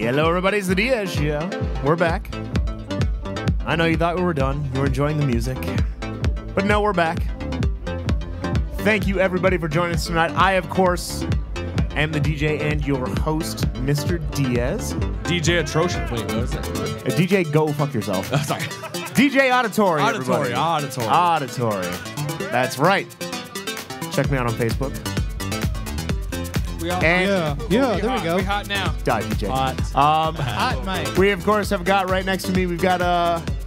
Hello, everybody. It's the Diaz Show. We're back. I know you thought we were done. You were enjoying the music. But no, we're back. Thank you, everybody, for joining us tonight. I, of course, am the DJ and your host, Mr. Diaz. DJ Atrocious. Wait, what is that? DJ, go fuck yourself. Oh, sorry. DJ Auditory, everybody. Auditory. That's right. Check me out on Facebook. We all And there we go. We hot now. Die, DJ. Hot. Hot mic. We, of course, have got right next to me, we've got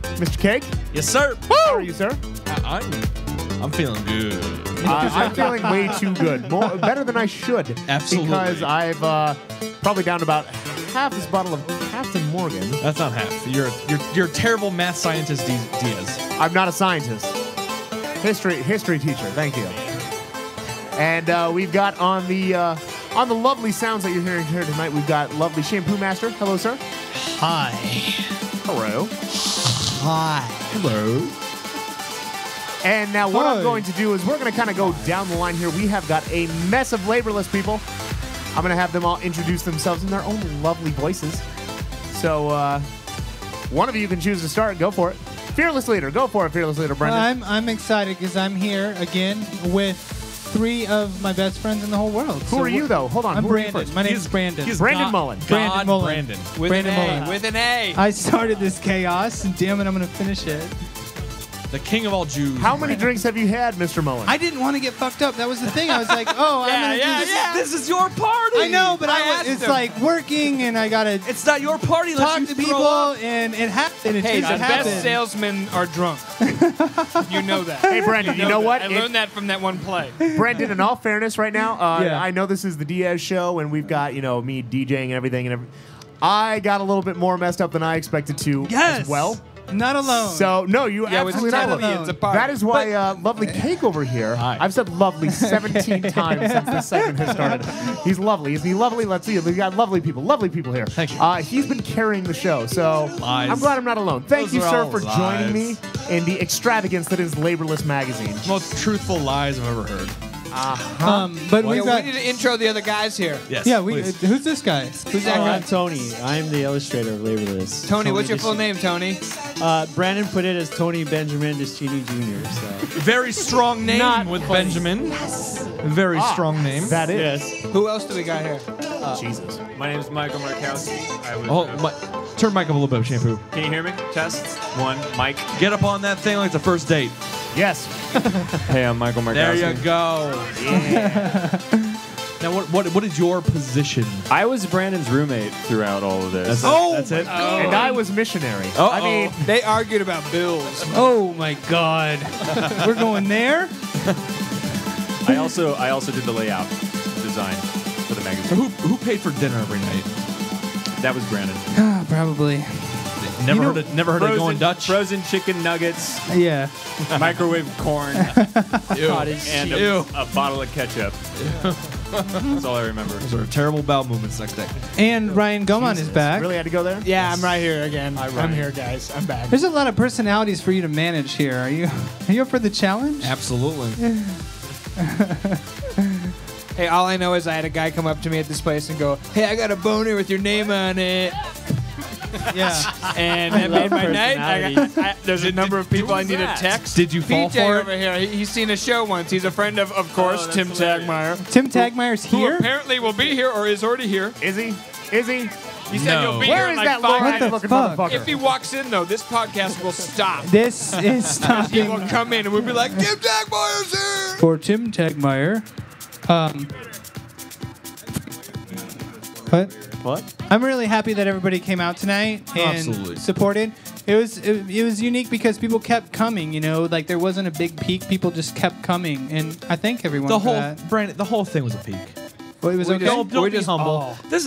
Mr. Cake. Yes, sir. How are you, sir? I'm feeling good. I'm feeling way too good. Better than I should. Absolutely. Because I've probably down about half this bottle of Captain Morgan. That's not half. You're a terrible math scientist, Diaz. I'm not a scientist. History teacher. Thank you. And we've got on the lovely sounds that you're hearing here tonight, we've got lovely Shampoo Master. Hello, sir. Hi. Hello. Hi. Hello. And now what I'm going to do is we're going to kind of go down the line here. We have got a mess of Laborliss people. I'm going to have them all introduce themselves in their own lovely voices. So one of you can choose to start. Go for it. Fearless Leader. Go for it, Fearless Leader, Brendan. I'm excited because I'm here again with 3 of my best friends in the whole world. Who are you, though? Hold on. I'm Who are you Brandon. first? My name's Brandon. He's Brandon Mullan. Brandon Mullan. Brandon. With Brandon an A. Mullan. With an A. I started this chaos, and damn it, I'm going to finish it. The king of all Jews. How many drinks have you had, Mr. Mullan? I didn't want to get fucked up. That was the thing. I was like, oh, I'm going to do this. This is your party. I know, but asked it's him. like working, and I got to It's not your party. talk Let's to people, and it happened. Hey, the it happened. best salesmen are drunk. You know that. Hey, Brandon, you know what? I learned that from that one play. Brendan, in all fairness, right now, Yeah. I know this is the Diaz Show, and we've got, me DJing and everything. I got a little bit more messed up than I expected to as well. Not alone. So, no, you Yeah, with absolutely not. Totally, it's a party. That is why lovely Cake over here, Hi. I've said lovely 17 times since this segment has started. He's lovely. Isn't he lovely? Let's see. We've got lovely people here. Thank you. He's been carrying the show, so Lies. I'm glad I'm not alone. Thank Those you, are sir, all for joining me lies. in the extravagance that is Laborliss Magazine. Most truthful lies I've ever heard. but Yeah, we've we got. need to intro the other guys here. Yes. Yeah, please. who's this guy? Who's that guy? I'm Tony. I'm the illustrator of Laborliss. Tony, what's your full name, Tony? Brandon put it as Tony Benjamin Deschini Jr. So. Very strong name Not with Benjamin. Very strong name. That is. Who else do we got here? Jesus. My name is Michael Markowski. Turn mic up a little bit, Shampoo. Can you hear me? Test. 1. Mic. Get up on that thing like it's a first date. Yes. Hey, I'm Michael There Markowski. you go. Now, what is your position? I was Brandon's roommate throughout all of this. That's it. And I was missionary. Uh-oh. I mean, They argued about bills. Oh my God. We're going there? I also did the layout design for the So magazine. who paid for dinner every night? That was Brandon. Probably. Never heard of going Dutch. Frozen chicken nuggets, Yeah. microwave corn, and Ew. a bottle of ketchup. That's all I remember. Those are terrible bowel movements next day. And Ryan Gomon is back. really had to go there? Yeah, I'm right here again. I'm here, guys. I'm back. There's a lot of personalities for you to manage here. Are you up for the challenge? Absolutely. Hey, all I know is I had a guy come up to me at this place and go, "Hey, I got a boner with your name on it." Yeah. And that made my night. personalities. There's a number of people I need to that? text. Did you fall PJ for it? over here, he's seen a show once. He's a friend of course, that's Tim hilarious. Tagmeyer, Tim Tagmeyer's who here? apparently will be here or is already here. Is he? Is he? He said No. he'll be Where here is in that like 5 long-eyed the looking fuck? motherfucker? If he walks in, though, this podcast will stop. This is He will stopping come in and we'll be like, Tim Tagmeyer's here! for Tim Tagmeyer. What? I'm really happy that everybody came out tonight and Absolutely. supported. It was unique because people kept coming. Like there wasn't a big peak. People just kept coming, and I thank everyone The for whole that. Brandon, the whole thing was a peak. Well, it was okay. Don't be just- humble. This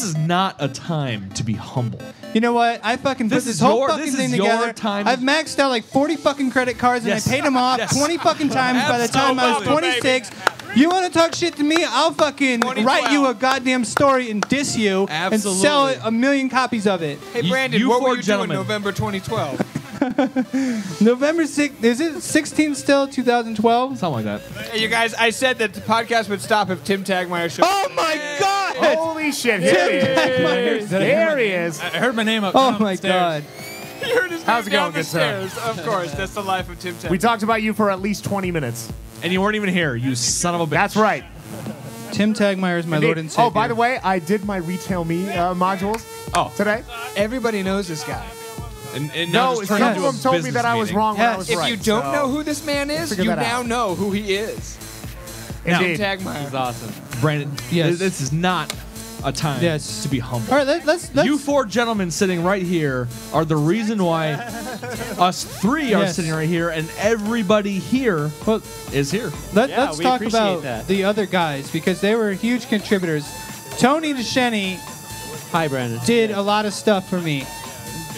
is not a time to be humble. You know what? I fucking put This this is whole your- fucking this thing is your together. time. I've maxed out like 40 fucking credit cards, and Yes. I paid them off Yes. 20 fucking times by the time I was Absolutely. 26. You want to talk shit to me? I'll fucking 2012. write you a goddamn story and diss you and sell Absolutely. it 1 million copies of it. Hey, You- Brandon, you what four were you gentlemen. doing November 2012? November 6th. Is it 16 still? 2012? Something like that. Hey, you guys, I said that the podcast would stop if Tim Tagmeyer showed Oh my God! Holy shit! Here he is. There he is. I heard my name up. Oh my God! He heard his How's it name down going, the good sir? stairs. Of course, that's the life of Tim Tagmeyer. We talked about you for at least 20 minutes. And you weren't even here, you son of a bitch. That's right. Tim Tagmeyer is my Lord and Savior. Oh, by the way, I did my Retail Me modules today. Everybody knows this guy. And No, now just some turn of into a them told me business that I was meeting. wrong when I was If right. you don't so- know who this man is, figure you that now out. know who he is. Indeed. Tim Tagmeyer. It's awesome. Brandon, Yes. this is not a time Yes. to be humble. All right, let's You four gentlemen sitting right here are the reason why us three are Yes. sitting right here, and everybody here well, is here. Yeah, let's we talk appreciate about that. the other guys because they were huge contributors. Tony DeShenny Hi, Brandon. did a lot of stuff for me,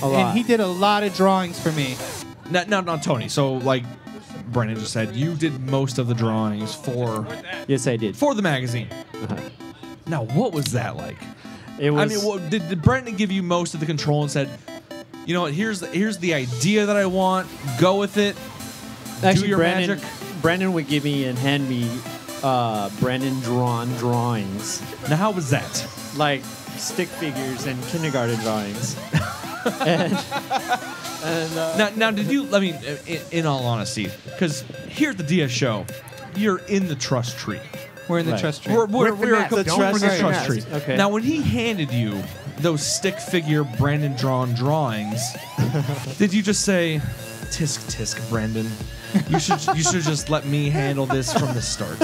A lot. and he did a lot of drawings for me. Not Tony. So, like Brandon just said, you did most of the drawings for Yes, I did. the magazine. Now, what was that like? It was. I mean, did Brandon give you most of the control and said, you know what, here's the idea that I want, go with it, actually, do your Brandon, magic? Brandon would give me and hand me Brandon drawn drawings, Now, how was that? like stick figures and kindergarten drawings. and Now, did you, I mean, in all honesty, because here at the Diaz Show, you're in the trust tree. We're in the Right. trust tree. We're With the nest. a Don't trust, forget the trust nest. tree. Okay. Now, when he handed you those stick figure Brandon drawn drawings, did you just say, "Tisk tisk, Brandon, you should just let me handle this from the start"?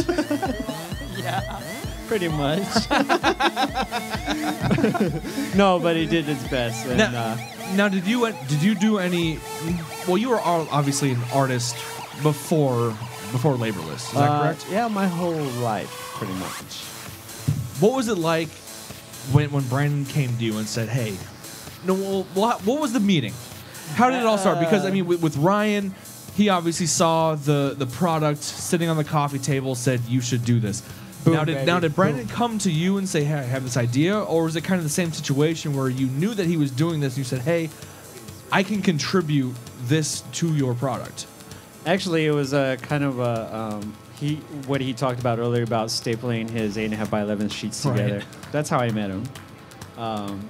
pretty much. No, but he did his best. And, Now, did you do any? Well, you were obviously an artist before Laborliss. Is that correct? Yeah, my whole life, pretty much. What was it like when Brandon came to you and said, "Hey, no, well, what was the meeting? How did it all start?" Because I mean, with Ryan, he obviously saw the product sitting on the coffee table, said you should do this. Boom, Now baby. did Brandon come to you and say, "Hey, I have this idea," or was it kind of the same situation where you knew that he was doing this and you said, "Hey, I can contribute this to your product"? Actually, it was a kind of a what he talked about earlier about stapling his 8.5 by 11 sheets Right. together. That's how I met him.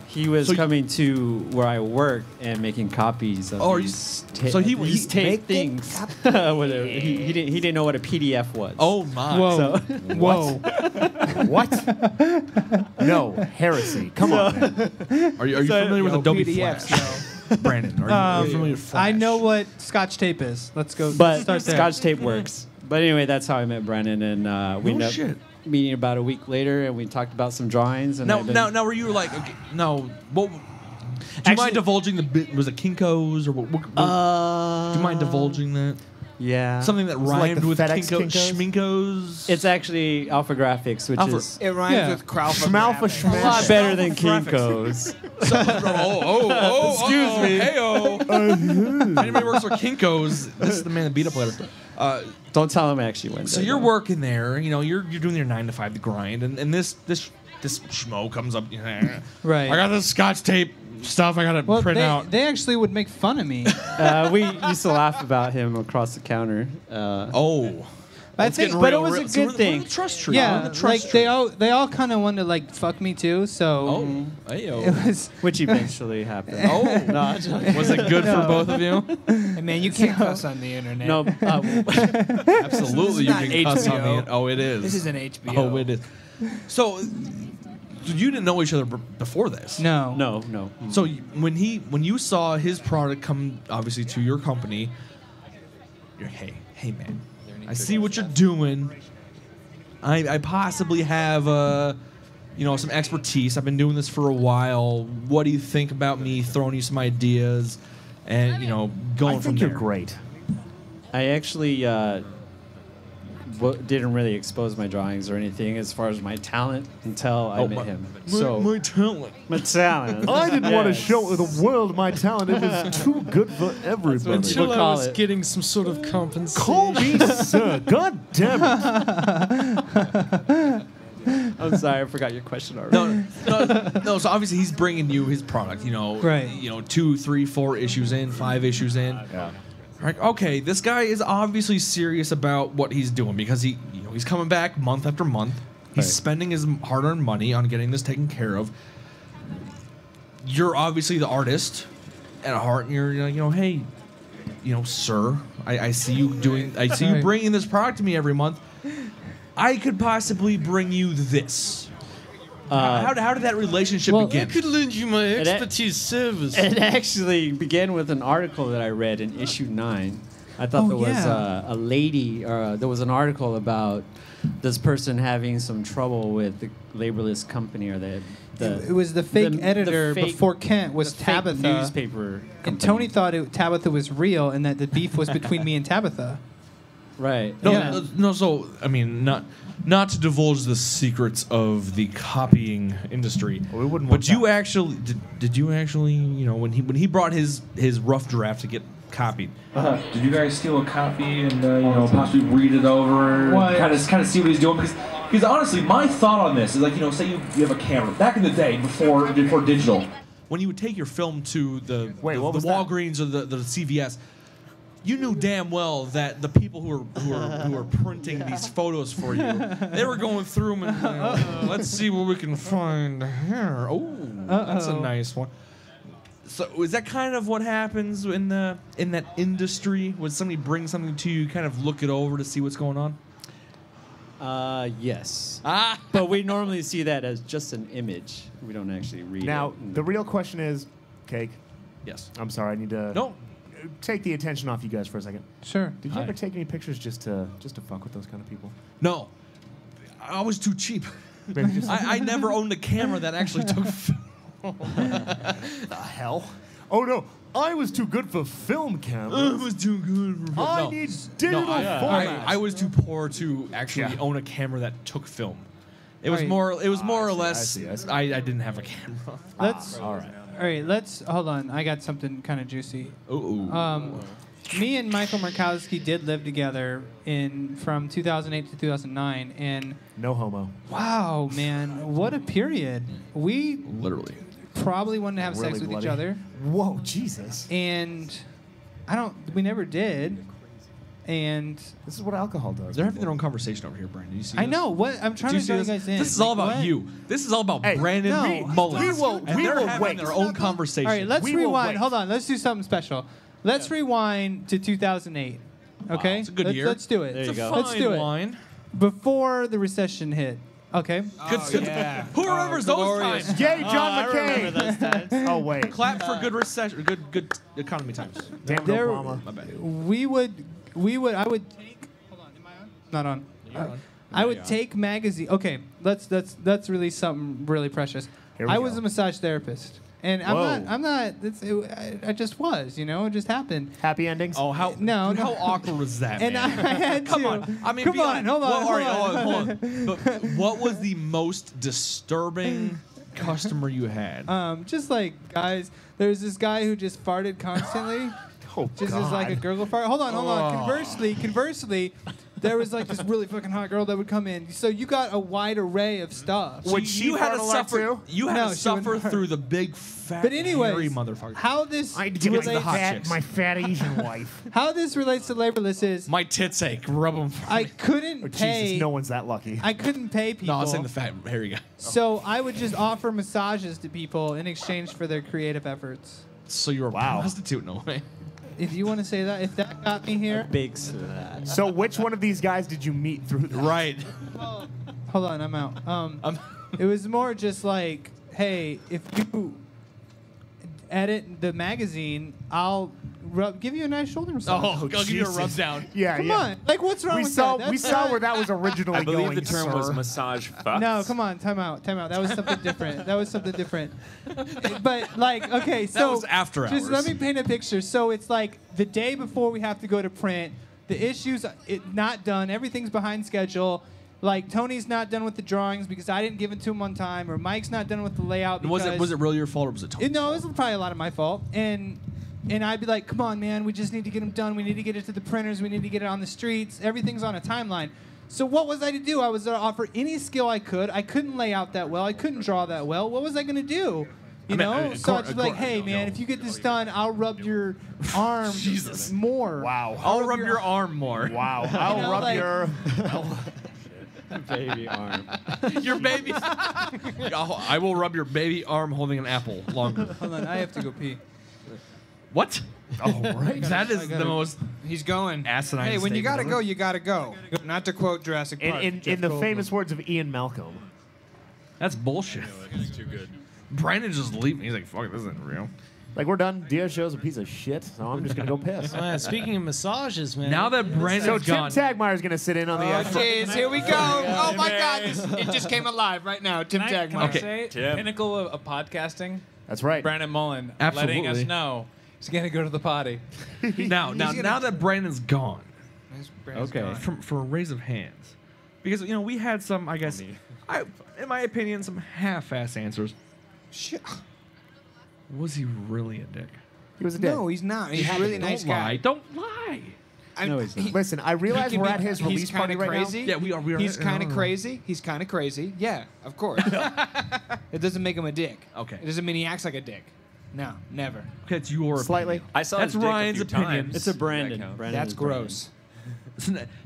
He was So coming to where I work and making copies of Oh, these, so he these tape things. Whatever. He didn't know what a PDF was. Oh my! Whoa. So, Whoa. What? No, heresy. Come on, man. Are you familiar with Adobe Flash? Brandon, are you familiar with Flash? I know what Scotch tape is. Let's go. but start there. Scotch tape works. But anyway, that's how I met Brandon, and we No ended up shit. meeting about a week later, and we talked about some drawings. And I've been- Now, were you like, okay, no? What? Do you Actually- mind divulging the bit? Was it Kinko's or what? Do you mind divulging that? Yeah. Something that it like rhymed the with FedEx Kinko's? Schminkos? It's actually Alpha Graphics, which Alpha- is It rhymes Yeah. with Kralfa. Schmalfa Graphics. a lot schmash. better than Graphics. Kinko's. Excuse me. Heyo. If anybody works for Kinko's, this is the man that beat up later. Don't tell him I actually went So there, you're though. working there. You know, you're doing your 9 to 5 grind, and this schmo comes up. Right. I got this Scotch tape stuff. I got to well, print out. they actually would make fun of me. We used to laugh about him across the counter. Oh. I It's think, getting but it real, was real. a See, we're good in thing. the trust tree. We're in Yeah, the trust like tree. they all kind of wanted to like fuck me too. So Oh, heyo. it was. Which eventually happened. Oh, No, I'm joking. was it good for No. both of you? Hey, man, you can't cuss on the internet. No, Absolutely, you not can cuss on HBO. the. Oh, it is. This is an HBO. Oh, it is. So, you didn't know each other before this. No. no. So when you saw his product come obviously to your company, you're hey man, I see what you're doing. I possibly have some expertise. I've been doing this for a while. What do you think about me throwing you some ideas and going I from think there? you're great. I actually didn't really expose my drawings or anything as far as my talent until I met him. My talent. My talent. I didn't want to Yes. show the world my talent. It was too good for everybody. Until People call it. getting some sort of compensation. Call me sir. God damn it. I'm sorry, I forgot your question already. No. So obviously he's bringing you his product. Right. 2, 3, 4 issues in, 5 issues in. Yeah. Like, okay, this guy is obviously serious about what he's doing because he's coming back month after month. He's spending his hard-earned money on getting this taken care of. You're obviously the artist at heart, and you're hey, sir, I see you doing. I see you bringing this product to me every month. I could possibly bring you this. How did that relationship begin? I could lend you my expertise service. It actually began with an article that I read in issue 9. I thought there was a lady, there was an article about this person having some trouble with the Laborliss company or it was the fake editor before Kent was Tabitha. Newspaper company. And Tony thought Tabitha was real and that the beef was between me and Tabitha. Right. No. So I mean, not to divulge the secrets of the copying industry. Well, we wouldn't. But you actually did you actually when he brought his rough draft to get copied? Did you guys steal a copy and possibly read it over, kind of see what he's doing? Because honestly, my thought on this is say you have a camera back in the day before digital. When you would take your film to the Walgreens or the CVS, you knew damn well that the people who were printing these photos for you, they were going through them and let's see what we can find here. Oh, that's a nice one. So is that kind of what happens in that industry? When somebody brings something to you, kind of look it over to see what's going on? Yes. But we normally see that as just an image. We don't actually read it. Now, the real question is, Cake. Yes. I'm sorry, I need to take the attention off you guys for a second. Sure. Did you ever take any pictures just to fuck with those kind of people? No. I was too cheap. I never owned a camera that actually took film. The hell? Oh no, I was too good for film cameras. I was too good for film. I need digital format. I was too poor to actually own a camera that took film. It was more or less. I didn't have a camera. All right. Let's hold on. I got something kind of juicy. Ooh. Me and Michael Markowski did live together from 2008 to 2009, and no homo. Wow, man, what a period. We literally probably wanted to have sex with each other. Whoa, Jesus. And we never did. And this is what alcohol does. They're having their own conversation over here, Brandon. You see I know. What I'm trying to draw you guys in. This is all about you. This is all about Brandon Mullan. We will having their own conversation. All right, let's rewind. Hold on. Let's do something special. Let's rewind to 2008. Okay? It's a good year. Let's do it. There you go. Let's do it. Wine. Before the recession hit. Okay? Yeah. Who remembers those times? Yay, John McCain. I remember those times. Oh, wait. Clap for good recession, good economy times. Damn Obama. My bad. I would take. Hold on. Am I on? Not on. I would take magazine. Okay, let's release something really precious. I was a massage therapist. And I'm not. I just was, it just happened. Happy endings? Oh, how awkward was that, and man? I had Come to. on. I mean, Come on, hold on. But what was the most disturbing customer you had? Just like guys, there's this guy who just farted constantly. Just as like a gurgle fart. Hold on. Conversely, there was like this really fucking hot girl that would come in. So you got a wide array of stuff. You had to suffer. You had to suffer through the big fat, hairy motherfucker. How this I give it to my fat Asian wife. How this relates to Laborliss is my tits ache. Rub them. I couldn't pay. Jesus, no one's that lucky. I couldn't pay people. No, I was saying the fat hairy guy. So I would just offer massages to people in exchange for their creative efforts. So you were a prostitute in a way. If you want to say that, if that got me here. Big that. So which one of these guys did you meet through that? Right. Hold on, I'm out. It was more just like, hey, if you edit the magazine, I'll give you a nice shoulder massage. I'll give you a rub down. Yeah, Come on. Like, what's wrong with that? We saw where that was originally I believe going, the term sir. was massage fucks. No, come on. Time out. That was something different. But, like, okay, so. That was after just hours. let me paint a picture. So it's like the day before we have to go to print, the issue's not done, everything's behind schedule. Like, Tony's not done with the drawings because I didn't give it to him on time, or Mike's not done with the layout because... Was it really your fault, or was it Tony's No, fault? it was probably a lot of my fault. And I'd be like, come on, man, we just need to get them done. We need to get it to the printers. We need to get it on the streets. Everything's on a timeline. So what was I to do? I was to offer any skill I could. I couldn't lay out that well. I couldn't draw that well. What was I going to do? You know? So I'd just be like, hey, man, if you get this done, I'll rub your arm more. Wow. I'll rub your arm more. Wow. I'll rub your... baby arm. Your baby. I will rub your baby arm holding an apple longer. Hold on, I have to go pee. What? Oh, right. That is the most He's going. asinine Hey, when you statement gotta ever. go, you gotta go. Not to quote Jurassic Park. In the famous words of Ian Malcolm. That's bullshit. It's too good. Brandon just leaving. He's like, fuck, this isn't real. Like, we're done. Diaz Show's a piece of shit, so I'm just going to go piss. Speaking of massages, man. Now that So Brandon's Tim gone. Tagmeyer's going to sit in on the... Oh, jeez, here we go. Oh, my God. It just came alive right now. Tim Can I Tagmeyer. say, Tim. pinnacle of podcasting, That's right. Brandon Mullan letting us Absolutely. know he's going to go to the potty. now that Brandon's gone, Okay. for a raise of hands, because we had some, I guess, in my opinion, some half-ass answers. Was he really a dick? He was a dick. No, he's not. He's a really nice guy. Don't lie. No, he's not. Listen, I realize He can we're be- at his he's release party kinda right crazy. now. Yeah, we are. He's kind of crazy. He's kind of crazy. Yeah, of course. It doesn't make him a dick. Okay. It doesn't mean he acts like a dick. No, never. Okay, it's your Slightly. opinion. I saw That's his dick Ryan's a few opinion. times. It's a That Brandon. counts. Brandon That's is Brandon. gross.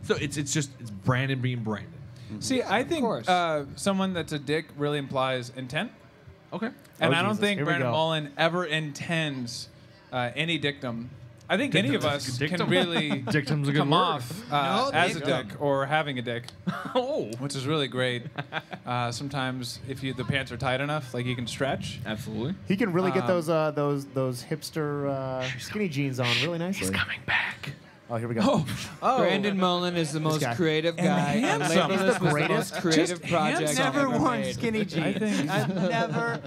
So it's Brandon being Brandon. See, I think course. someone that's a dick really implies intent. Okay. And Oh, I don't Jesus. think Here we Brandon go. Mullan ever intends any dictum. I think any of us Dictum? can really Dictum's a good come word. off No, as a dictum. dick or having a dick, Oh. which is really great. Sometimes if the pants are tight enough, like you can stretch. Absolutely. He can really get those hipster skinny jeans on really nicely. Coming back. Oh, here we go. Brandon Mullan is the most guy. creative guy. And handsome. Laborliss He's the was the greatest. most creative Just project handsome. I've Never ever worn made. skinny jeans. I've never.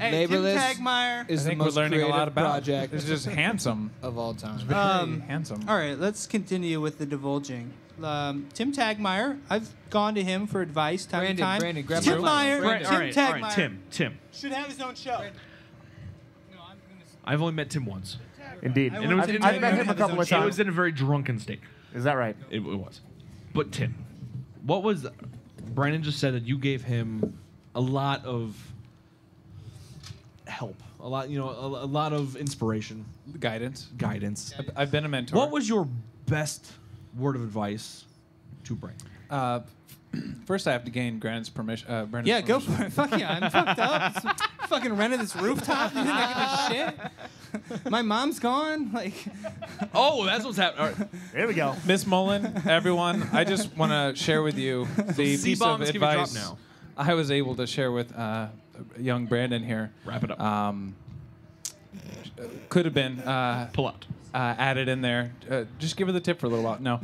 Hey, Tim Laborliss Tagmeyer. is I the think we're most learning a creative lot about. project It's just handsome. of all time. Very handsome. All right, let's continue with the divulging. Tim Tagmeyer, I've gone to him for advice time Brandon, to time. Brandon, grab Tim my Meyer, Brandon. Tim all right, Tagmeyer Tim. should have his own show. I've only met Tim once. Indeed. And it was I've met him a couple of It was times. in a very drunken state. Is that right? It was. But Tim, what was Brandon just said that you gave him a lot of help, a lot of inspiration, Guidance. guidance. I've been a mentor. What was your best word of advice to Brandon? First, I have to gain Brandon's permission. Brandon's Yeah, go permission. for it. Fuck yeah, I'm fucked up. Fucking rented this rooftop. You think I give a shit? My mom's gone. Like, Oh, that's what's happening. All right. There we go. Miss Mullan, everyone, I just want to share with you the piece of C-bombs give a drop advice now. I was able to share with young Brandon here. Wrap it up. Could have been Pull out. added in there. Just give her the tip for a little while. No.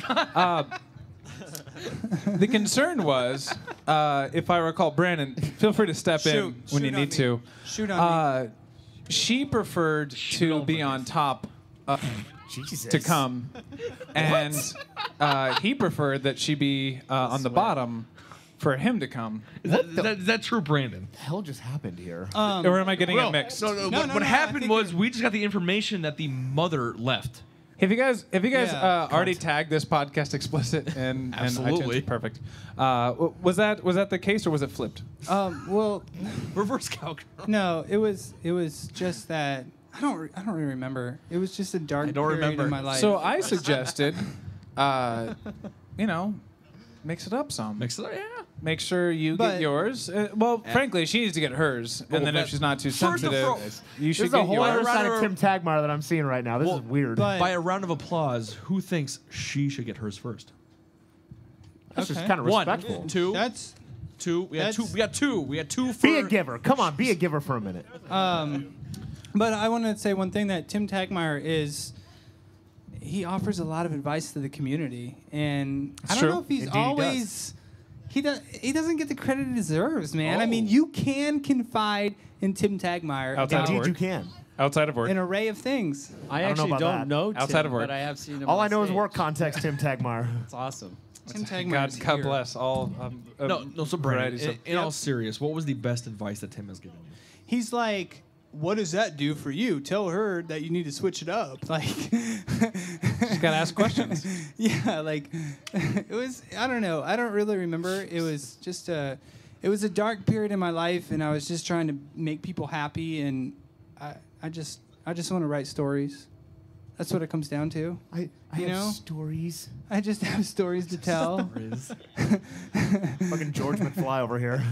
The concern was, if I recall, Brandon, feel free to step in when you Shoot on need me. to. Shoot on me. She preferred to be on top Jesus. to come, and he preferred that she be on the bottom for him to come. Is that true, Brandon? What the hell just happened here? Or am I getting it mixed? No, no, what I happened think was we just got the information that the mother left. Have you guys Yeah. already tagged this podcast explicit and Absolutely. iTunes? Perfect. Was that the case or was it flipped? Well, Reverse calc. no, it was just that I don't really remember. It was just a dark don't period remember. in my life. So I suggested, mix it up some. Mix it up, yeah. Make sure you But- get yours. Frankly, she needs to get hers, and then if she's not too First of sensitive, all, you This should is a get whole other yours. side Rather- of Tim Tagmeyer that I'm seeing right now. This is weird. But- By a round of applause, who thinks she should get hers first? That's just Okay. kind of One, respectful. two, that's two. We got two. that's- We got two. We got two for. Be a giver. Come on, be a giver for a minute. But I want to say one thing that Tim Tagmeyer is. He offers a lot of advice to the community, and I don't true. know if he's Indeed he always. He doesn't get the credit he deserves, man. I Oh. mean, you can confide in Tim Tagmeyer Outside of about work. Indeed, you can. Outside of work. an array of things. I don't know actually about don't that. know Outside Tim, of work. but I have seen him. All on I know is stage. work context, Tim Tagmeyer. It's awesome. Tim Tagmeyer. God bless all. No, so Brandon. varieties of- In all serious, what was the best advice that Tim has given you? He's like, what does that do for you? Tell her that you need to switch it up. Like, Just gotta ask questions. yeah, like it was. I don't know. I don't really remember. It was just it was a dark period in my life, and I was just trying to make people happy, and I just want to write stories. That's what it comes down to. I have stories. I just have stories to tell. Fucking George McFly over here.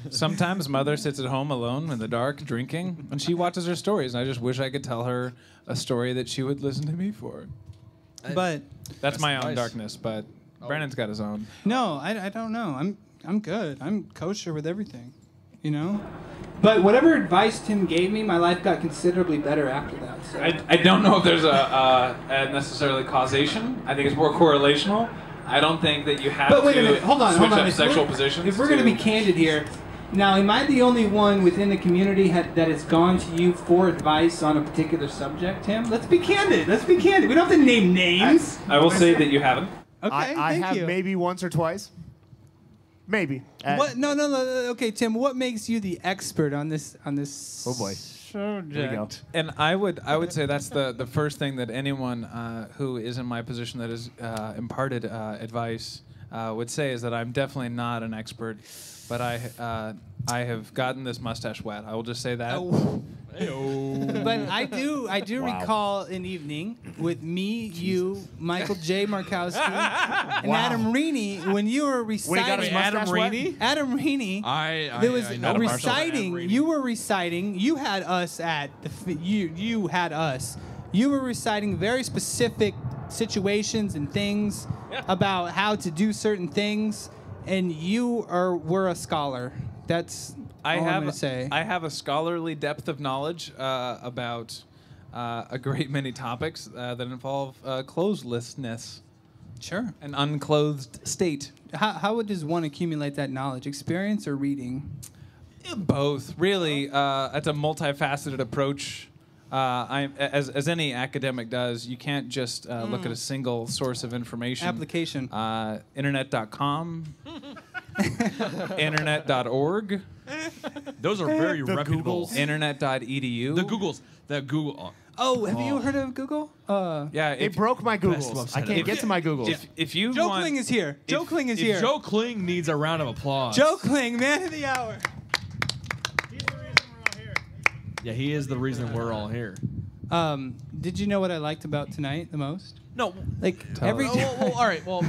Sometimes mother sits at home alone in the dark drinking, and she watches her stories. And I just wish I could tell her a story that she would listen to me for. But That's my own nice. darkness. But Brandon's got his own. no, I don't know. I'm good. I'm kosher with everything, you know. But whatever advice Tim gave me, my life got considerably better after that. So. I don't know if there's a necessarily causation. I think it's more correlational. I don't think that you have But wait to a minute, hold on, switch hold on. up If sexual we're- positions. If we're going to be candid here, now am I the only one within the community that has gone to you for advice on a particular subject, Tim? Let's be candid. Let's be candid. We don't have to name names. I will say that you haven't. Okay, I thank have you. maybe once or twice. Maybe. What? No. Okay, Tim. What makes you the expert on this? Oh boy. Subject. Here we go. And I would say that's the first thing that anyone who is in my position that has imparted advice would say is that I'm definitely not an expert, but I have gotten this mustache wet. I will just say that. Oh. But I do recall an evening with me, you, Michael J. Markowski, and Adam Reaney when you were reciting. got his mustache wet? Adam Reaney. There was know a Marshall reciting. Adam Reaney. You were reciting. You had us at the. You had us. You were reciting very specific situations and things about how to do certain things, and you were a scholar. That's all I'm gonna say. I have a scholarly depth of knowledge about a great many topics that involve clotheslessness. Sure. An unclothed state. How does one accumulate that knowledge? Experience or reading? Both, really. It's a multifaceted approach. As any academic does, you can't just look at a single source of information. Application. Internet.com. Internet.org. Those are very reputable. Internet.edu. The Googles. The Google. Oh, have you heard of Google? Yeah, It broke my Googles. I can't get to my Googles. If you Joe want, Kling is here. Joe Kling is If here. Joe Kling needs a round of applause. Joe Kling, man of the hour. Yeah, he is the reason we're all here. Did you know what I liked about tonight the most? No, Like every well, all right. Well,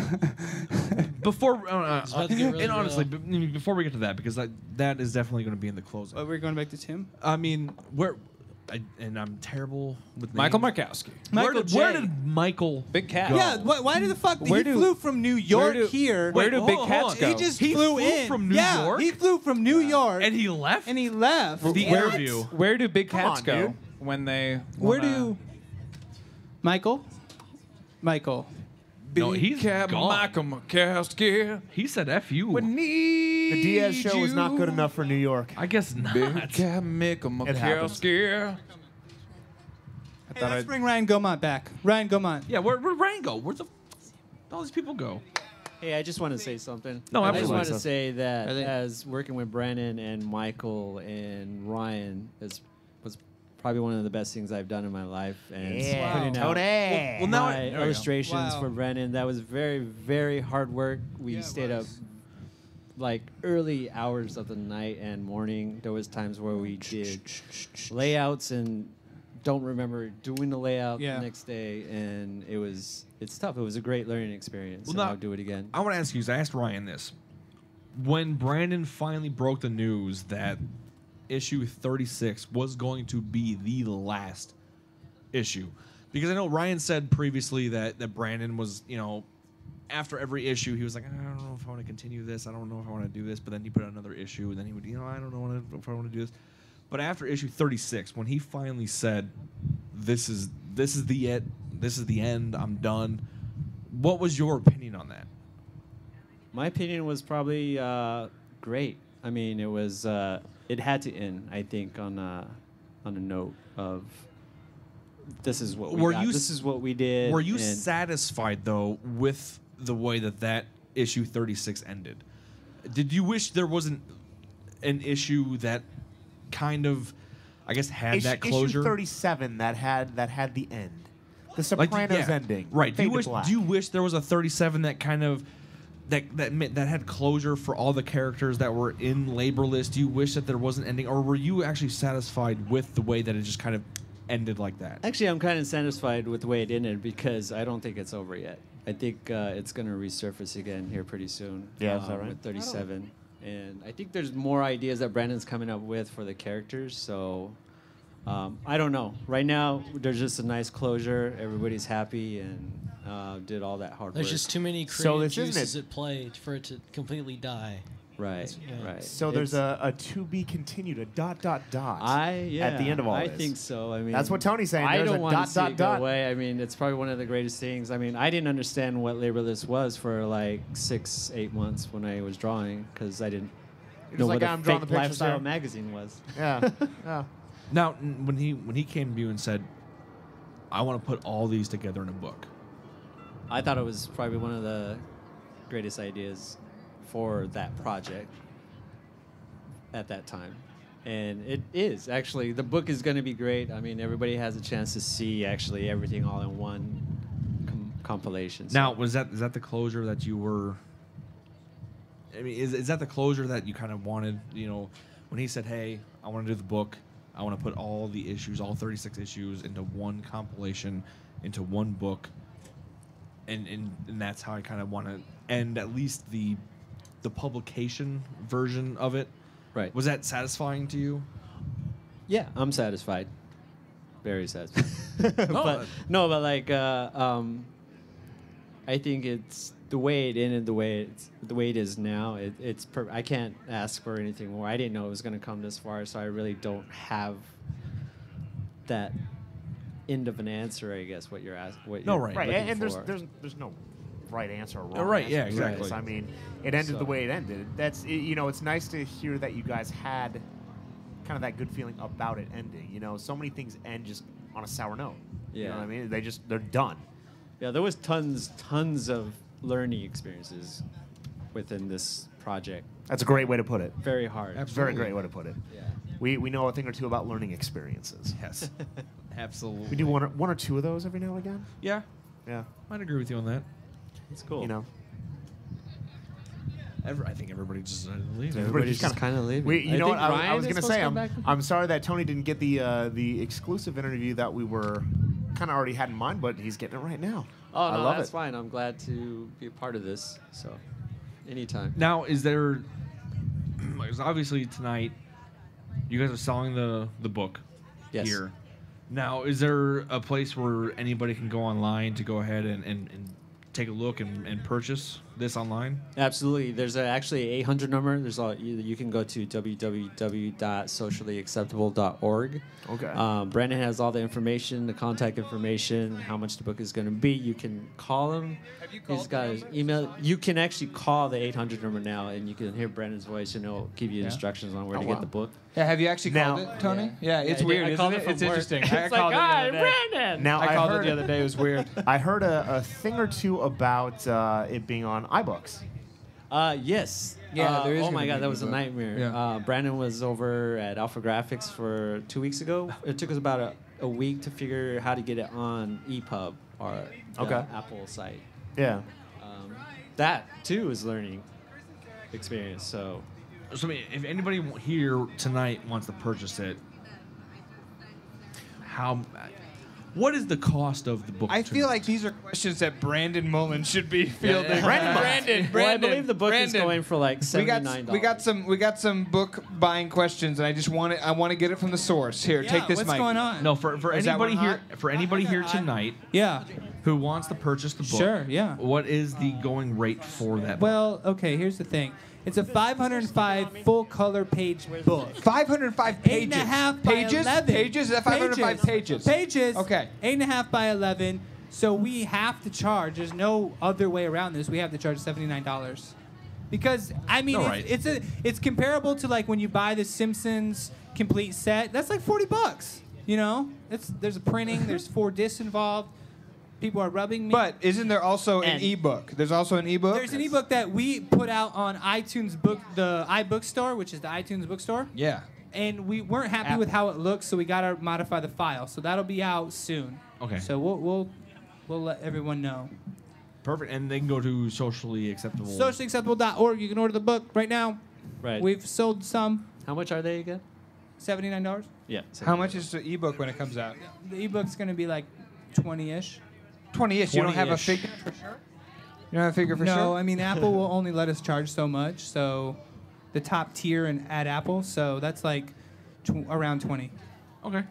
before about to get really and honestly, before we get to that, because that is definitely going to be in the closing. Oh, we're going back to Tim. I mean, and I'm terrible with Michael names. Markowski. Michael J. Where did Michael? Big Cat. Go? Yeah, why did the fuck? Where He do- flew from New York here. Where do Wait, big hold cats on. go? He just He flew flew in from New yeah, York? he flew from New York And he left. and he left. The Where- interview. Where do big Come cats on, go dude. when they? Where wanna- do Michael? No, he's Cat gone. Michael Markowski. He said "F you." We need The Diaz Show is not good you. enough for New York. I guess not. Big Cat Michael It happens. Markowski. Hey, let's bring Ryan Gomont back. Ryan Gomont. Yeah, where'd Ryan go? Where'd all these people go? Hey, I just want to say something. No, I just absolutely. want to say that Are they- as working with Brandon and Michael and Ryan was probably one of the best things I've done in my life. And Yeah, putting out Tony. Well, now my there we go. illustrations Wow. for Brandon, that was very, very hard work. We stayed up like early hours of the night and morning. There was times where we did layouts and don't remember doing the layout Yeah. the next day, and it's tough. It was a great learning experience. Well, and now- I'll do it again. I want to ask you. 'Cause I asked Ryan this when Brandon finally broke the news that issue 36 was going to be the last issue, because I know Ryan said previously that Brandon was, after every issue he was like, I don't know if I want to continue this. I don't know if I want to do this. But then he put out another issue, and then he would, I don't know if I want to do this. But after issue 36, when he finally said, "This is the it. This is the end. I'm done." What was your opinion on that? My opinion was probably great. I mean, it was it had to end. I think on a note of this is what we Were got. you This is what we did. Were you and satisfied though with the way that issue 36 ended? Did you wish there wasn't an issue that kind of, I guess had that closure. Issue 37 that had the end. The Sopranos ending. Right. Do Fade to black. you wish there was a 37 that kind of that had closure for all the characters that were in Laborliss? Do you wish that there was an ending, or were you actually satisfied with the way that it just kind of ended like that? Actually, I'm kind of satisfied with the way it ended because I don't think it's over yet. I think it's going to resurface again here pretty soon. Yeah, is that right? With 37. And I think there's more ideas that Brandon's coming up with for the characters. So I don't know. Right now, there's just a nice closure. Everybody's happy and did all that hard work. There's just too many creative juices at play for it to completely die. Right, right. So there's a to be continued, a ... at the end of all this. I think so. I mean, that's what Tony's saying. I There's don't a want to see it go ... away. I mean, it's probably one of the greatest things. I mean, I didn't understand what Laborliss was for like 6-8 months when I was drawing because I didn't know what a fake lifestyle magazine was. Yeah. Yeah. Now, when he came to you and said, "I want to put all these together in a book," I thought it was probably one of the greatest ideas for that project at that time. And it is, actually. The book is going to be great. I mean, everybody has a chance to see, actually, everything all in one compilation. So. Now, is that the closure that you were... I mean, is that the closure that you kind of wanted, you know, when he said, hey, I want to do the book, I want to put all the issues, all 36 issues, into one compilation, into one book, and that's how I kind of want to end at least the publication version of it. Right. Was that satisfying to you? Yeah, I'm satisfied. Very satisfied. but like, I think it's the way it ended, the way it is now. It's I can't ask for anything more. I didn't know it was going to come this far, so I really don't have that end of an answer. I guess what you're asking. Right. And there's no right answer or wrong right, answer. yeah, exactly. I mean, it ended the way it ended. That's it's nice to hear that you guys had kind of that good feeling about it ending. You know, so many things end just on a sour note. Yeah. You know what I mean? They're done. Yeah, there was tons of learning experiences within this project. That's a great way to put it. Very hard. Very great way to put it. Yeah. We know a thing or two about learning experiences. Yes. Absolutely. We do one or two of those every now and again. Yeah. Yeah. I'd agree with you on that. It's cool. You know. I think everybody just decided to leave. Everybody's just kind of leaving. You know what? I was going to say, I'm sorry that Tony didn't get the exclusive interview that we were kind of already had in mind, but he's getting it right now. Oh, no, I love that's it. fine. I'm glad to be a part of this. So, anytime. Now, is there... Because obviously tonight, you guys are selling the book here. Now, is there a place where anybody can go online to go ahead and take a look and purchase this online? Absolutely. There's actually an 800 number. You can go to www.sociallyacceptable.org. Okay. Brandon has all the information, the contact information, how much the book is going to be. You can call him. Have you called He's got his email. You can actually call the 800 number now, and you can hear Brandon's voice, and it'll give you instructions on where to get the book. Yeah, have you actually called it, Tony? Yeah, it's weird, isn't it? It's interesting. I called it the other day. Brandon! Now, I called it the other day. It was weird. I heard a thing or two about it being on iBooks. Yes. Yeah, there is oh gonna my be God, a that was a book. nightmare. Yeah. Brandon was over at Alpha Graphics for 2 weeks ago. It took us about a week to figure how to get it on EPUB, or the Apple site. Yeah. That too is learning experience. So I mean, if anybody here tonight wants to purchase it, what is the cost of the book? I feel like these are questions that Brandon Mullan should be fielding. Brandon. Well, I believe the book is going for like $79. We got some book buying questions, and I want to get it from the source. Here, take this mic. What's going on? No, for anybody here, tonight, Yeah. who wants to purchase the book. Sure, yeah. What is the going rate for that book? Well, okay, here's the thing. It's a 505 full-color page book. 505 pages. 8.5 by pages? 11. Pages? Is that 505 pages? Pages. Okay. 8.5 by 11. So we have to charge. There's no other way around this. We have to charge $79. Because I mean, it's comparable to like when you buy the Simpsons complete set. That's like $40. You know, there's a printing. There's 4 discs involved. People are rubbing me. But isn't there also an ebook? There's also an ebook? There's an ebook that we put out on iTunes the iBookstore, which is the iTunes bookstore. Yeah. and we weren't happy with how it looks, so we gotta modify the file. So that'll be out soon. Okay. So we'll let everyone know. Perfect. And they can go to socially acceptable. Sociallyacceptable.org. You can order the book right now. Right. We've sold some. How much are they again? $79. Yeah. How much is the ebook when it comes out? The ebook's gonna be like 20-ish. 20-ish. You don't have a figure for sure? You don't have a figure for sure? No, I mean Apple will only let us charge so much. So the top tier at Apple, so that's like around 20. Okay.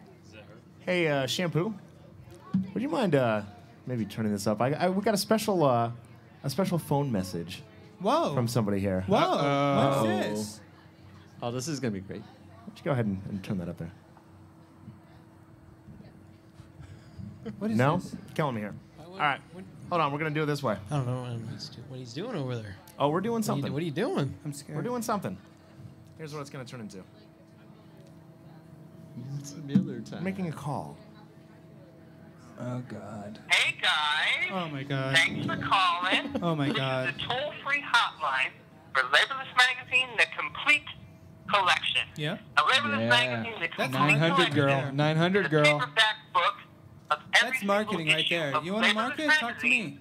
Hey, Shampoo, would you mind maybe turning this up? We got a special phone message. Whoa. From somebody here. Whoa. What's this? Oh, this is gonna be great. Why don't you go ahead and turn that up there? What is no? this? Killing me here. All right. Hold on. We're going to do it this way. I don't know what he's doing over there. Oh, we're doing something. What are you doing? I'm scared. We're doing something. Here's what it's going to turn into. It's another time. Making a call. Oh, God. Hey, guys. Oh, my God. Thanks for calling. Oh, my God. This is the toll-free hotline for Laborliss Magazine, the complete collection. Yeah. Now, Laborliss Magazine, the complete 900 collection. girl. 900 The girl. paperback book of every That's marketing single right issue there. of You want to Laborliss market? Talk to Magazine, me.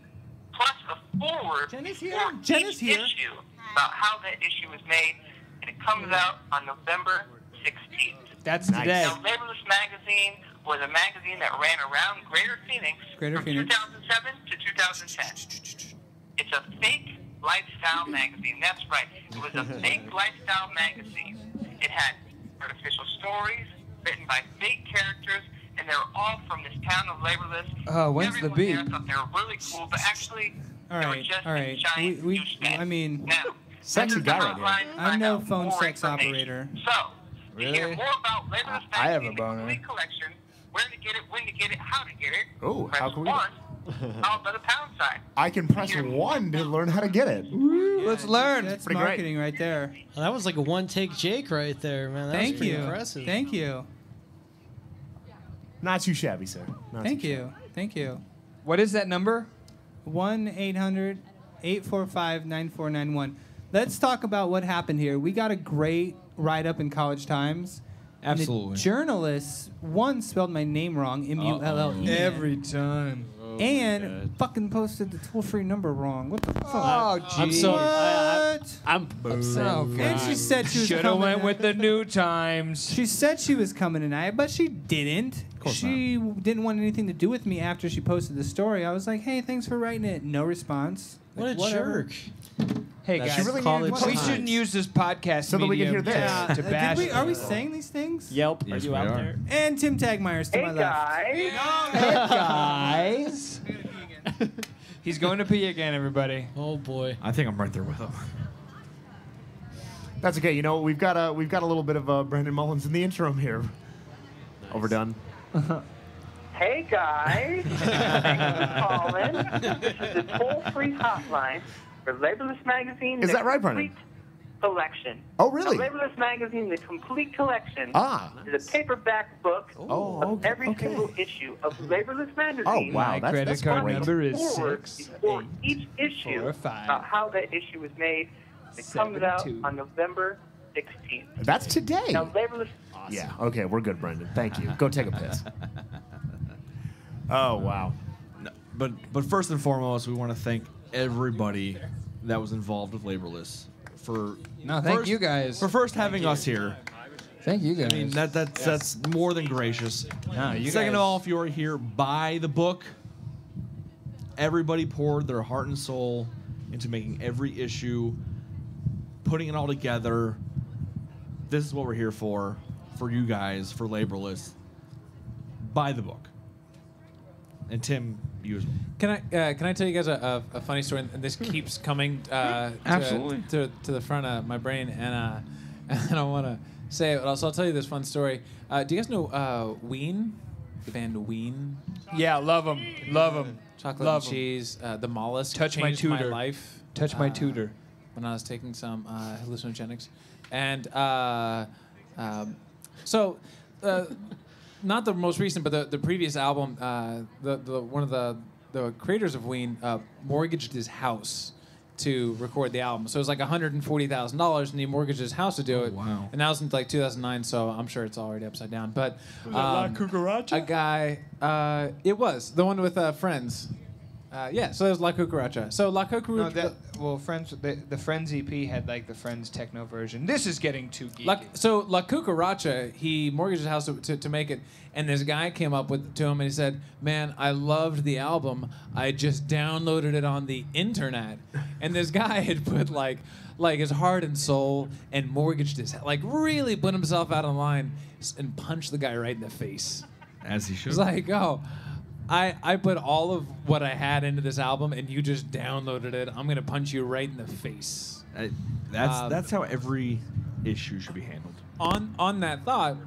Plus a forward Jen is here. for Jen each is here. issue about how that issue was made, and it comes out on November 16th. That's Nice. today. Now, Laborliss Magazine was a magazine that ran around Greater Phoenix from 2007 to 2010. It's a fake lifestyle magazine. That's right. It was a fake lifestyle magazine. It had artificial stories written by fake characters, and they were all from this town of Laborliss. When's the Everyone beat? there thought they were really cool, but actually, All they were right. just All a right. giant We douchebags. I mean, Now, Sexy guy right here. hotline to I'm find no out phone more sex information. operator. So, to hear Really? more about Laborliss I have a Magazine, the boner. complete collection, where to get it, when to get it, how to get it, Oh, press how can we? 1, followed by the pound sign. I can press 1 to learn how to get it. Let's learn. That's Pretty great. marketing right there. Well, that was like a one-take Jake right there, man. That was Thank pretty you. impressive. Thank you. Not too shabby, sir. Not Thank too you. Thank you. What is that number? 1-800-845-9491. Let's talk about what happened here. We got a great write-up in College Times. And Absolutely. the journalist, one, spelled my name wrong, M-U-L-L-E. Every time. And fucking posted the toll-free number wrong. What the fuck? Oh, I'm geez. so I'm Oh, upset. God. And she said she was Should have coming went tonight. with the New Times. She said she was coming tonight, but she didn't. She didn't want anything to do with me after she posted the story. I was like, hey, thanks for writing it. No response. What a Like, whatever. jerk. Hey, That's guys, really college needed we Times. shouldn't use this podcast So that we can medium hear this. to bash Did we, are we people. saying these things? Yelp. Yes, Are you we out are. there? And Tim Tagmeyer's to my Hey, left. guys. Guys. He's going to pee again, everybody. Oh boy. I think I'm right there with him. That's okay. You know, we've got a little bit of Brandon Mullins in the interim here. Nice. Overdone. Hey, guys. Thanks for calling. This is the toll-free hotline for Laborliss Magazine. Is the that right, Brandon? complete collection. Oh, really? Now, Laborliss Magazine, the complete collection, Ah. is a paperback book Oh, of okay, every okay. single issue of Laborliss Magazine. Oh, wow. My That's credit card great. number is Forward 6, before 8, each issue 4, 5, about how that issue was made. It comes out 7, 2. on November 16th. That's today. Now, Laborliss. Yeah. Okay, we're good, Brandon. Thank you. Go take a piss. Oh, wow. No, but first and foremost, we want to thank everybody that was involved with Laborliss for thank you guys. for first having us here. Thank you guys. I mean that's more than gracious. No, you Second guys- of all, if you're here, buy the book. Everybody poured their heart and soul into making every issue, putting it all together. This is what we're here for you guys, for Laborliss. Buy the book. And Tim, you as well. Can I tell you guys a funny story? And this keeps coming Absolutely. to the front of my brain, and I don't want to say it, but I'll tell you this fun story. Do you guys know Ween, the band Ween? Yeah, love them. Love them. Chocolate Love and 'em. cheese. The Mollusk Touch my changed my tutor. life. Touch my tutor. When I was taking some hallucinogenics, and not the most recent, but the previous album, one of the creators of Ween mortgaged his house to record the album. So it was like $140,000, and he mortgaged his house to do it. Wow. And that was in like 2009, so I'm sure it's already upside down. But Was that La Cucaracha? a guy, it was the one with Friends. Yeah, so it was La Cucaracha. So La Cucaracha. Friends. The Friends EP had like the Friends techno version. This is getting too geeky. So La Cucaracha, he mortgaged his house to make it, and this guy came up to him and he said, "Man, I loved the album. I just downloaded it on the internet." And this guy had put like his heart and soul and mortgaged his really put himself out on line and punched the guy right in the face. As he should. It's like, oh. I put all of what I had into this album, and you just downloaded it. I'm gonna punch you right in the face. That's how every issue should be handled. On that thought,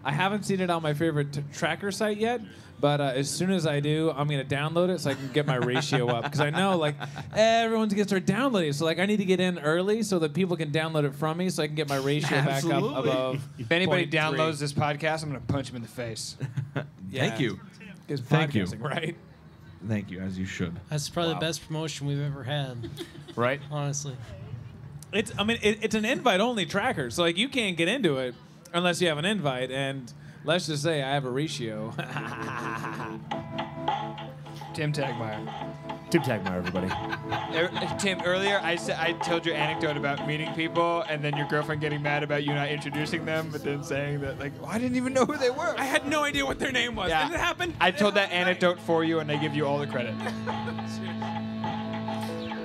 I haven't seen it on my favorite tracker site yet, but as soon as I do, I'm gonna download it so I can get my ratio up, because I know everyone's gonna start downloading. So I need to get in early so that people can download it from me, so I can get my ratio back up above. If anybody 0.3. downloads this podcast, I'm gonna punch him in the face. Thank you. Thank you. Right? Thank you, as you should. That's probably the best promotion we've ever had. Right? Honestly. It's an invite-only tracker, so you can't get into it unless you have an invite. And let's just say I have a ratio. Tim Tagmeyer. Tim Tagmeyer, everybody. Tim, earlier I told your anecdote about meeting people and then your girlfriend getting mad about you not introducing them, but then saying that I didn't even know who they were. I had no idea what their name was. Yeah. Did it happen? I told that anecdote for you, and I give you all the credit.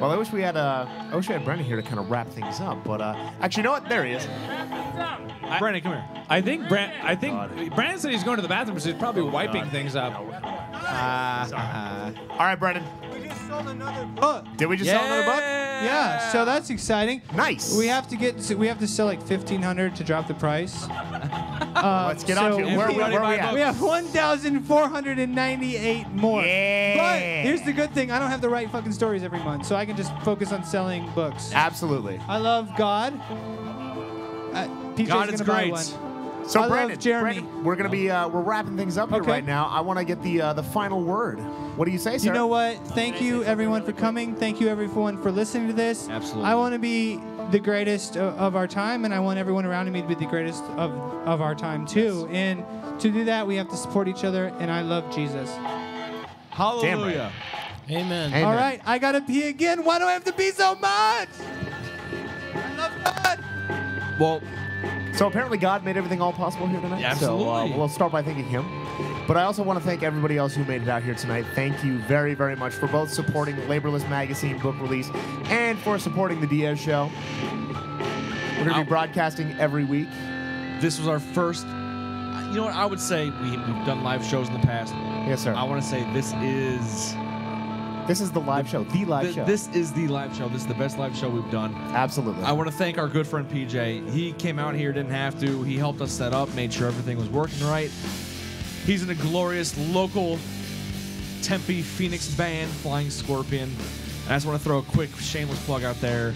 Well, I wish we had Brandon here to kind of wrap things up, but actually, you know what? There he is. Brandon, come here. I think Brandon said he's going to the bathroom, so he's probably wiping things up. All right, Brandon. We just sold another book. Did we just sell another book? Yeah, so that's exciting. Nice. We have to sell like 1,500 to drop the price. Let's get on to it. Where are we at? We have 1,498 more. Yeah. But here's the good thing: I don't have to write fucking stories every month, so I can just focus on selling books. Absolutely. I love God. PJ's God is gonna buy great. one. So I Brandon, love Jeremy. Brandon, we're gonna be we're wrapping things up here right now. I want to get the final word. What do you say, sir? You know what? Thank you, everyone, for coming. Thank you, everyone, for listening to this. Absolutely. I want to be the greatest of our time, and I want everyone around me to be the greatest of our time, too. Yes. And to do that, we have to support each other, and I love Jesus. Hallelujah. Amen. All right, I got to pee again. Why do I have to pee so much? I love God. Well, so apparently God made everything all possible here tonight. Yeah, absolutely. So we'll start by thanking him. But I also want to thank everybody else who made it out here tonight. Thank you very, very much for both supporting Laborliss Magazine book release and for supporting the Diaz Show. We're going to be broadcasting every week. This was our first. You know what? I would say we've done live shows in the past. Yes, sir. I want to say this is the live show. The live show. This is the live show. This is the best live show we've done. Absolutely. I want to thank our good friend PJ. He came out here, didn't have to. He helped us set up, made sure everything was working right. He's in a glorious local Tempe Phoenix band, Flying Scorpion. And I just want to throw a quick shameless plug out there.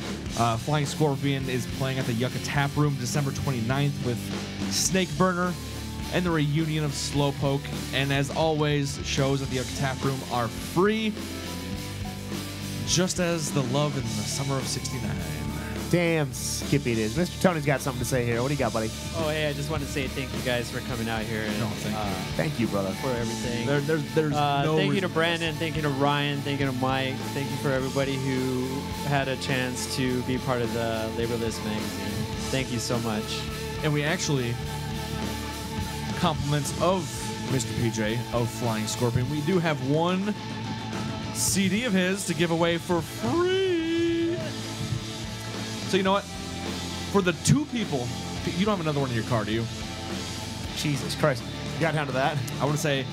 Flying Scorpion is playing at the Yucca Tap Room December 29th with Snake Burner and the reunion of Slowpoke. And as always, shows at the Yucca Tap Room are free, just as the love in the summer of '69. Damn Skippy it is. Mr. Tony's got something to say here. What do you got, buddy? Oh, hey, I just want to say thank you guys for coming out here. And, thank you, brother. For everything. There's no thank you to Brandon, thank you to Ryan, thank you to Mike, thank you for everybody who had a chance to be part of the Laborliss Magazine. Thank you so much. And we actually, compliments of Mr. PJ of Flying Scorpion, we do have one CD of his to give away for free. So you know what? For the two people, you don't have another one in your car, do you? Jesus Christ. You got down to that? I want to say,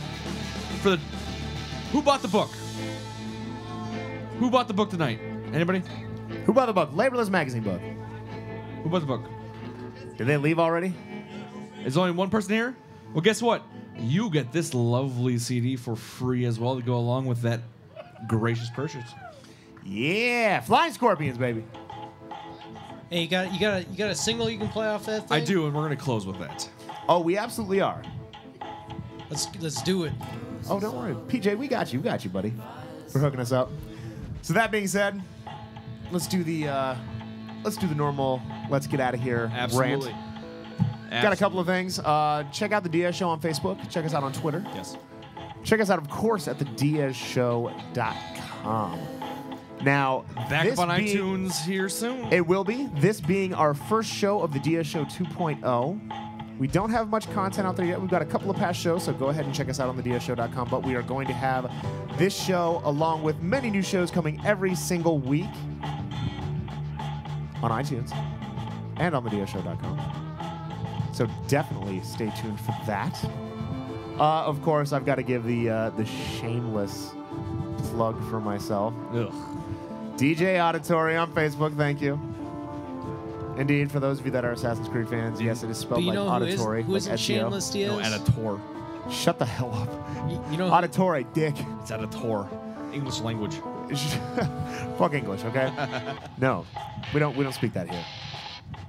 who bought the book? Who bought the book tonight? Anybody? Who bought the book? Laborliss Magazine book. Who bought the book? Did they leave already? Is only one person here? Well, guess what? You get this lovely CD for free as well to go along with that gracious purchase. Yeah, Flying Scorpions, baby. Hey, you got a single you can play off that thing? I do, and we're gonna close with that. Oh, we absolutely are. Let's do it. Oh, don't worry, PJ, we got you, buddy, for hooking us up. So that being said, let's do the normal. Let's get out of here. Absolutely. Rant. Got a couple of things. Check out the Diaz Show on Facebook. Check us out on Twitter. Yes. Check us out, of course, at thediazshow.com. Now, back up on iTunes here soon. It will be. This being our first show of the Diaz Show 2.0. We don't have much content out there yet. We've got a couple of past shows, so go ahead and check us out on thediazshow.com. But we are going to have this show, along with many new shows, coming every single week on iTunes and on thediazshow.com. So definitely stay tuned for that. Of course, I've got to give the shameless plug for myself. Ugh. DJ Auditory on Facebook, thank you. Indeed, for those of you that are Assassin's Creed fans, yes, it is spelled like auditory. Who isn't like shameless, Diaz? No, Editor. Shut the hell up. You know auditory, dick. It's Editor. English language. Fuck English, okay? No, we don't speak that here.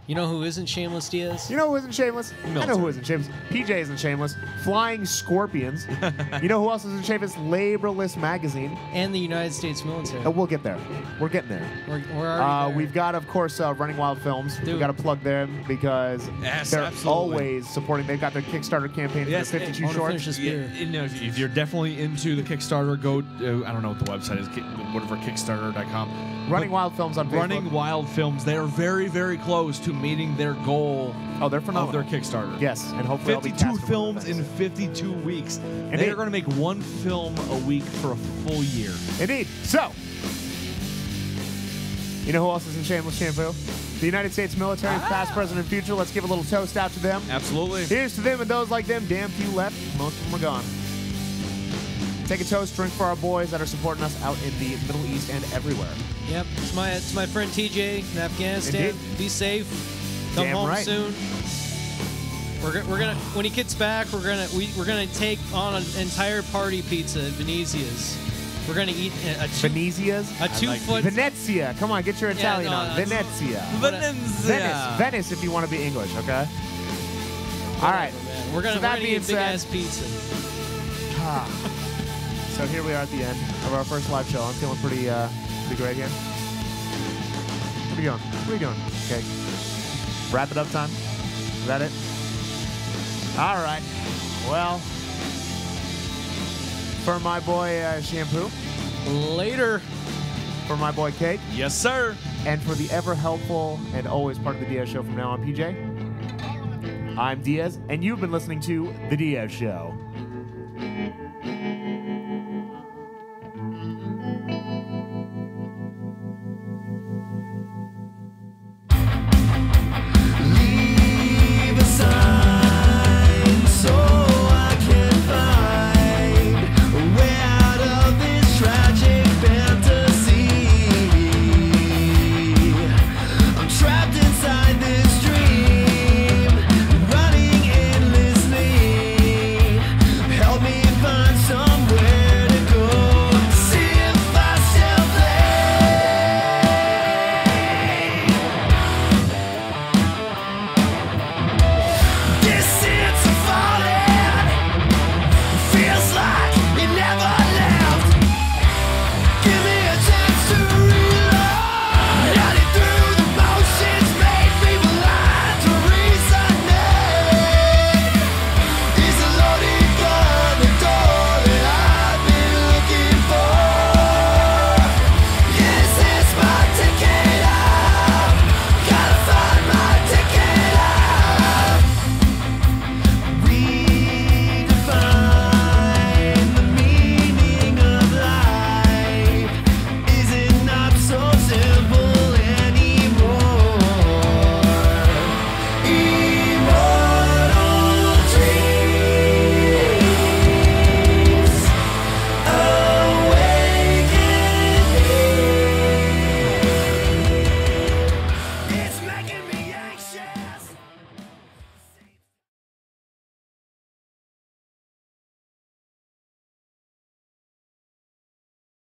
You know who isn't shameless, Diaz? You know who isn't shameless? I know who isn't shameless. PJ isn't shameless. Flying Scorpions. You know who else isn't shameless? Laborliss Magazine. And the United States military. We'll get there. We're getting there. We're already there. We've got, of course, Running Wild Films. We've got to plug them because they're always supporting. They've got their Kickstarter campaign for their 52 shorts. If you're definitely into the Kickstarter, go. I don't know what the website is. Whatever, Kickstarter.com. Running Wild Films on Facebook. Running Wild Films. They are very, very close to meeting their goal. Oh, they're phenomenal. Of their Kickstarter. Yes, and hopefully 52 films in 52 weeks. And they are going to make one film a week for a full year. Indeed. So, you know who else is in Shameless Shampoo? The United States military, past, present, and future. Let's give a little toast out to them. Absolutely. Here's to them and those like them. Damn few left. Most of them are gone. Take a toast, drink for our boys that are supporting us out in the Middle East and everywhere. Yep, it's my friend TJ in Afghanistan. Indeed. Be safe. Come Damn home right. soon. We're gonna when he gets back, we're gonna take on an entire party pizza at Venezia's. We're gonna eat Venezia's? A 2 foot Venezia. Come on, get your Italian on. Venezia. Venice, if you want to be English, okay? All right. Man. We're gonna eat a big ass pizza. So here we are at the end of our first live show. I'm feeling pretty great here. What are you doing? What are you doing? Okay. Wrap it up time? Is that it? All right. Well, for my boy Shampoo. Later. For my boy Cake. Yes, sir. And for the ever helpful and always part of the Diaz Show from now on, PJ. I'm Diaz, and you've been listening to The Diaz Show.